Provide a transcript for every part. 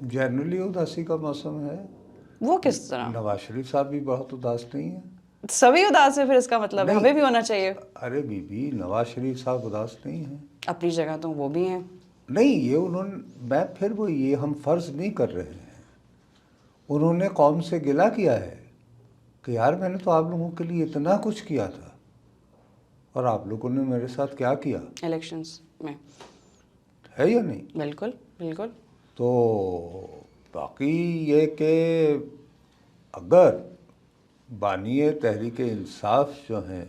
Generally اداسی کا موسم ہے. وہ کس طرح؟ نواز شریف صاحب بھی بہت اداس نہیں ہیں. سبھی اداس ہے پھر اس کا مطلب ہمیں بھی ہونا چاہیے. ارے بی بی نواز شریف صاحب اداس نہیں ہیں. اپنی جگہ تو وہ بھی ہیں. نہیں یہ انہوں نے میں پھر وہ یہ ہم فرض نہیں کر رہے ہیں. انہوں نے قوم سے گلہ کیا ہے کہ یار میں نے تو آپ لوگوں کے لیے اتنا کچھ کیا تھا اور آپ لوگوں نے میرے ساتھ کیا کیا. الیکشنز میں ہے یا نہیں؟ بالکل بالکل. تو باقی یہ کہ اگر بانی تحریک انصاف جو ہیں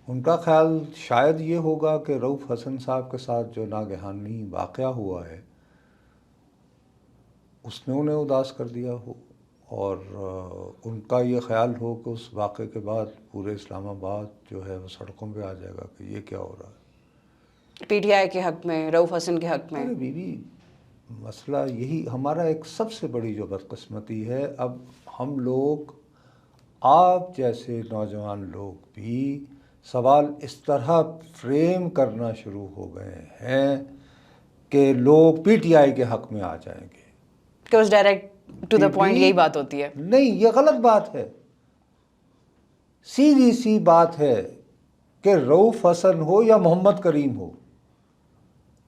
ان کا خیال شاید یہ ہوگا کہ رؤف حسن صاحب کے ساتھ جو ناگہانی واقعہ ہوا ہے اس نے انہیں اداس کر دیا ہو اور ان کا یہ خیال ہو کہ اس واقعے کے بعد پورے اسلام آباد جو ہے وہ سڑکوں پہ آ جائے گا کہ یہ کیا ہو رہا ہے. پی ٹی آئی کے حق میں، رؤف حسن کے حق میں. ارے بیوی مسئلہ یہی ہمارا ایک سب سے بڑی جو بدقسمتی ہے. اب ہم لوگ آپ جیسے نوجوان لوگ بھی سوال اس طرح فریم کرنا شروع ہو گئے ہیں کہ لوگ پی ٹی آئی کے حق میں آ جائیں گے. کہ ڈائریکٹ ٹو دا پوائنٹ یہی بات ہوتی ہے. نہیں یہ غلط بات ہے. سیدھی سی بات ہے کہ رؤف حسن ہو یا محمد کریم ہو،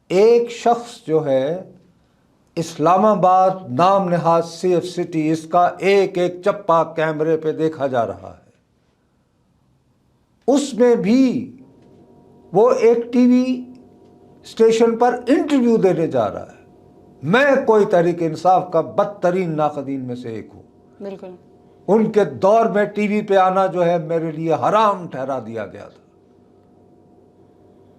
ایک شخص جو ہے اسلام آباد نام نہاد سیف سٹی اس کا ایک ایک چپا کیمرے پہ دیکھا جا رہا ہے. اس میں بھی وہ ایک ٹی وی اسٹیشن پر انٹرویو دینے جا رہا ہے. میں کوئی تحریک انصاف کا بدترین ناقدین میں سے ایک ہوں. بالکل. ان کے دور میں ٹی وی پہ آنا جو ہے میرے لیے حرام ٹھہرا دیا گیا تھا.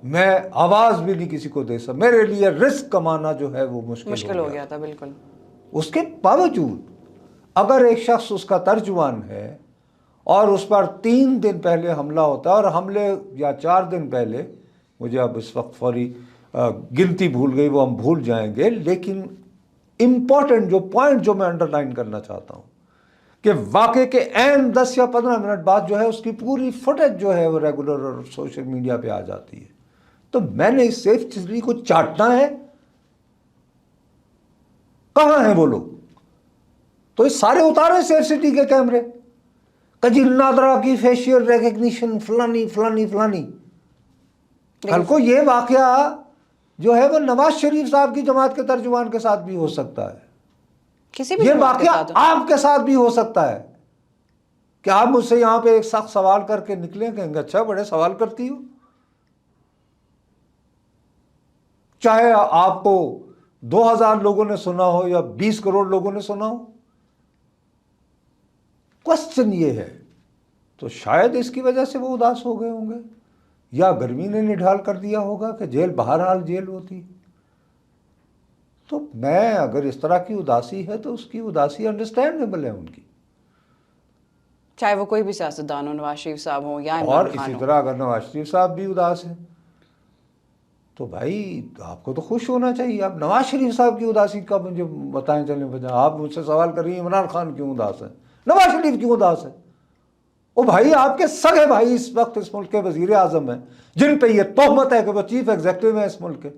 میں آواز بھی نہیں کسی کو دے سکتا. میرے لیے رزق کمانا جو ہے وہ مشکل ہو گیا تھا. بالکل. اس کے باوجود اگر ایک شخص اس کا ترجمان ہے اور اس پر 3 دن پہلے حملہ ہوتا ہے اور حملے یا 4 دن پہلے، مجھے اب اس وقت فوری گنتی بھول گئی وہ ہم بھول جائیں گے، لیکن امپورٹنٹ جو پوائنٹ جو میں انڈر لائن کرنا چاہتا ہوں کہ واقعے کے عین 10 یا 15 منٹ بعد جو ہے اس کی پوری فوٹیج جو ہے وہ ریگولر اور سوشل میڈیا پہ آ جاتی ہے. تو میں نے اس سیف سٹی کو چاٹنا ہے. کہاں ہیں وہ لوگ؟ تو یہ سارے اتارے سیف سٹی کے کیمرے. کجی نادرا کی فیشیل ریکگنیشن فلانی فلانی فلانی. کل کو یہ واقعہ جو ہے وہ نواز شریف صاحب کی جماعت کے ترجمان کے ساتھ بھی ہو سکتا ہے. یہ واقعہ آپ کے ساتھ بھی ہو سکتا ہے کہ آپ مجھ سے یہاں پہ ایک سخت سوال کر کے نکلیں، کہیں گے اچھا بڑے سوال کرتی ہو. چاہے آپ کو 2000 لوگوں نے سنا ہو یا 20 کروڑ لوگوں نے سنا ہو. کوسچن یہ ہے تو شاید اس کی وجہ سے وہ اداس ہو گئے ہوں گے یا گرمی نے نڈھال کر دیا ہوگا کہ جیل بہرحال جیل ہوتی. تو میں اگر اس طرح کی اداسی ہے تو اس کی اداسی انڈرسٹینڈیبل ہے ان کی، چاہے وہ کوئی بھی سیاستدان ہو، نواز شریف صاحب ہوں یا عمران خان اور اسی طرح اگر نواز شریف صاحب بھی اداس ہیں تو بھائی آپ کو تو خوش ہونا چاہیے. آپ نواز شریف صاحب کی اداسی کا مجھے بتائیں چلیں بجائے آپ مجھ سے سوال کر رہی ہیں عمران خان کیوں اداس ہے، نواز شریف کیوں اداس ہے. وہ بھائی آپ کے سگے بھائی اس وقت اس ملک کے وزیر اعظم ہیں جن پہ یہ تہمت ہے کہ وہ چیف ایگزیکٹو ہیں اس ملک کے،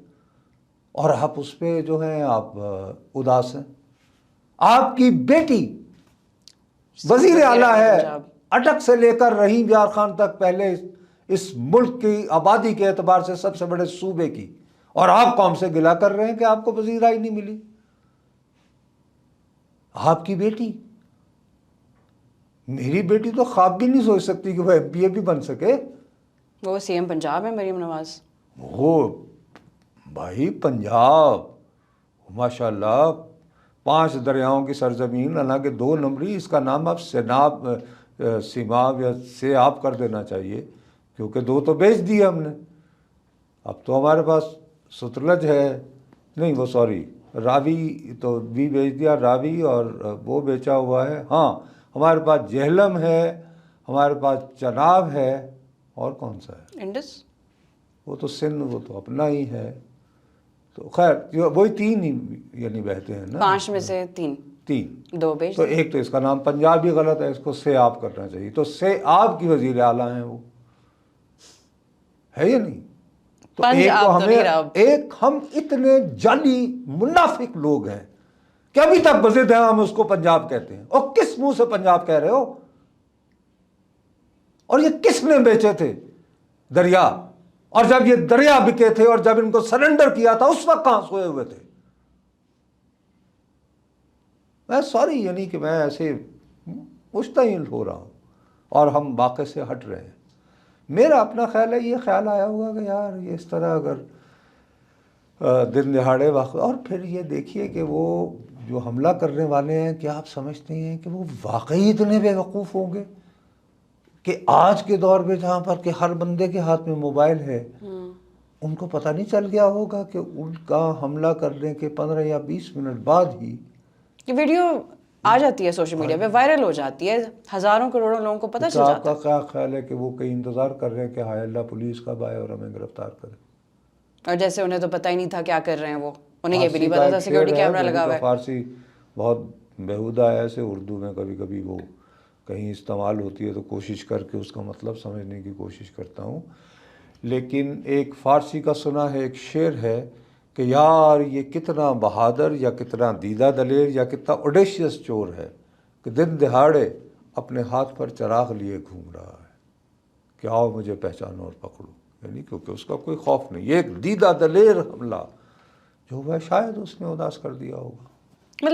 اور آپ اس پہ جو ہیں آپ اداس ہیں. آپ کی بیٹی وزیر اعلیٰ ہے، اٹک سے لے کر رحیم یار خان تک پہلے اس ملک کی آبادی کے اعتبار سے سب سے بڑے صوبے کی، اور آپ قوم سے گلہ کر رہے ہیں کہ آپ کو وزیرائی نہیں ملی. آپ کی بیٹی، میری بیٹی تو خواب بھی نہیں سوچ سکتی کہ وہ ایم پی اے بھی بن سکے. وہ سی ایم پنجاب ہے مریم نواز. وہ بھائی پنجاب ماشاء اللہ 5 دریاؤں کی سرزمین، حالانکہ 2 نمبری اس کا نام اب سیماب یا سیاب کر دینا چاہیے کیونکہ 2 تو بیچ دیے ہم نے. اب تو ہمارے پاس ستلج ہے، نہیں وہ سوری راوی تو بھی بیچ دیا، راوی اور وہ بیچا ہوا ہے. ہاں ہمارے پاس جہلم ہے، ہمارے پاس چناب ہے، اور کون سا ہے انڈس، وہ تو سندھ وہ تو اپنا ہی ہے. تو خیر وہی 3 ہی یعنی بہتے ہیں نا، 5 میں سے 3 2 بیچ تو ایک تو اس کا نام پنجاب بھی غلط ہے، اس کو سیاب کرنا چاہیے. تو سیاب کی وزیر اعلیٰ ہیں وہ، ہے یا نہیں؟ تو ایک تو ہمیں ہم اتنے جعلی منافق لوگ ہیں کہ ابھی تک بضد ہیں ہم اس کو پنجاب کہتے ہیں. اور کس منہ سے پنجاب کہہ رہے ہو؟ اور یہ کس نے بیچے تھے دریا؟ اور جب یہ دریا بکے تھے اور جب ان کو سرنڈر کیا تھا اس وقت کہاں سوئے ہوئے تھے؟ میں سوری، یعنی کہ میں ایسے مشتعل ہو رہا ہوں اور ہم واقعے سے ہٹ رہے ہیں. میرا اپنا خیال ہے، یہ خیال آیا ہوگا کہ یار یہ اس طرح اگر دن دہاڑے واقع، اور پھر یہ دیکھیے کہ وہ جو حملہ کرنے والے ہیں، کیا آپ سمجھتے ہیں کہ وہ واقعی اتنے بے وقوف ہوں گے کہ آج کے دور میں جہاں پر کہ ہر بندے کے ہاتھ میں موبائل ہے، ان کو پتہ نہیں چل گیا ہوگا کہ ان کا حملہ کرنے کے 15 یا 20 منٹ بعد ہی یہ ویڈیو آ جاتی ہے سوشل میڈیا پہ، وائرل ہو جاتی ہے، ہزاروں کروڑوں لوگوں کو پتہ چل آپ جاتا کا ہے. کیا خیال ہے کہ وہ کہیں انتظار کر رہے ہیں کہ ہائے اللہ پولیس کب آئے اور ہمیں گرفتار کرے؟ اور جیسے انہیں تو پتہ ہی نہیں تھا کیا کر رہے ہیں وہ، انہیں یہ بھی نہیں فارسی کا پتا تھا ایک سیکورٹی شعر ہے، کیمرہ میری لگا تو ہوا ہے. فارسی بہت بیہودہ ہے، ایسے اردو میں کبھی کبھی وہ کہیں استعمال ہوتی ہے تو کوشش کر کے اس کا مطلب سمجھنے کی کوشش کرتا ہوں. لیکن ایک فارسی کا سنا ہے ایک شعر ہے کہ یار یہ کتنا بہادر یا کتنا دیدہ دلیر یا کتنا اوڈیشیس چور ہے کہ دن دہاڑے اپنے ہاتھ پر چراغ لیے گھوم رہا ہے کہ آؤ مجھے پہچانو اور پکڑو. یعنی کیونکہ اس کا کوئی خوف نہیں. یہ ایک دیدہ دلیر حملہ جو ہوا ہے، شاید اس نے اداس کر دیا ہوگا.